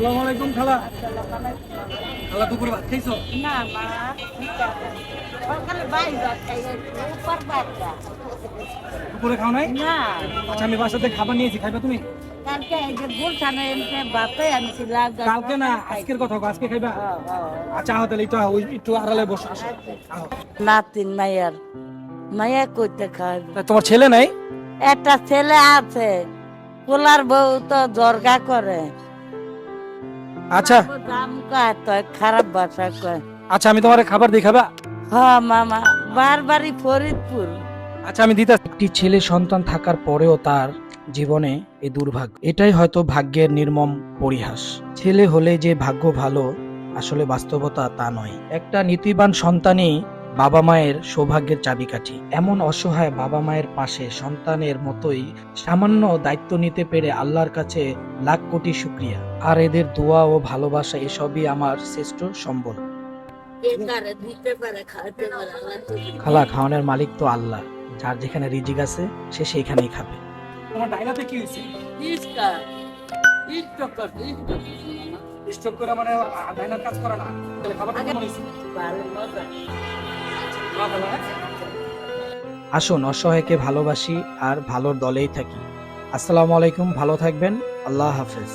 আসসালামু আলাইকুম খালা। খালা দুপুরে ভাত খাইছো? না মা ঠিক আছে সকালে বাইরে উপর বাচ্চা দুপুরে খাও নাই? না আচ্ছা আমি বাসাতে খাবার নিয়েছি, খাইবা তুমি? কালকে এই যে গুলশানে এমনি ভাতে আনছিলাম কালকে না, আজকের কথা হোক, আজকে খাইবা? আচ্ছা আহ তাহলে একটু ওই একটু আড়ালে বসো, আসো আহ। নাতিন মাইয়ার মাইয়া কইতে খাইবে তা তোমার ছেলে নাই? একটা ছেলে আছে পোলার বউ তো জর্গা করে আচ্ছা দাম কয় তো খারাপ ভাষা কয় আচ্ছা আমি তোমার খাবার দিই, খাবা? হ্যাঁ মামা বারবারই ফরিদপুর আচ্ছা আমি দিতে। একটি ছেলে সন্তান থাকার পরেও তার জীবনে এই দুর্ভাগ্য, এটাই হয়তো ভাগ্যের নির্মম পরিহাস। ছেলে হলে যে ভাগ্য ভালো, আসলে বাস্তবতা তা নয়। একটা নীতিবান সন্তানই বাবা মায়ের সৌভাগ্যের চাবিকাঠি। এমন অসহায় বাবা মায়ের পাশে সন্তানের মতোই সামান্য দায়িত্ব নিতে পেরে আল্লাহর কাছে লাখ কোটি শুকরিয়া। আর এদের দোয়া ও ভালোবাসা, এসবই আমার শ্রেষ্ঠ সম্বল। দিতে পারে খাইতে পারে আল্লাহ তো খালা, খাওয়ানোর মালিক তো আল্লাহ, যার যেখানে রিজিক আছে সে সেইখানেই খাবে। তোমার ডাইনাতে কি হয়েছে? ইস্কা ইস্টক করতে স্টক করে মানে ডাইনার কাজ করে না, তাহলে খাবারটা কেমন হয়েছে? ভালো মজা ভালো, হ্যাঁ? আসুন অসহায়কে ভালোবাসি আর ভালোর দলেই থাকি। আসসালামু আলাইকুম, ভালো থাকবেন, আল্লাহ হাফেজ।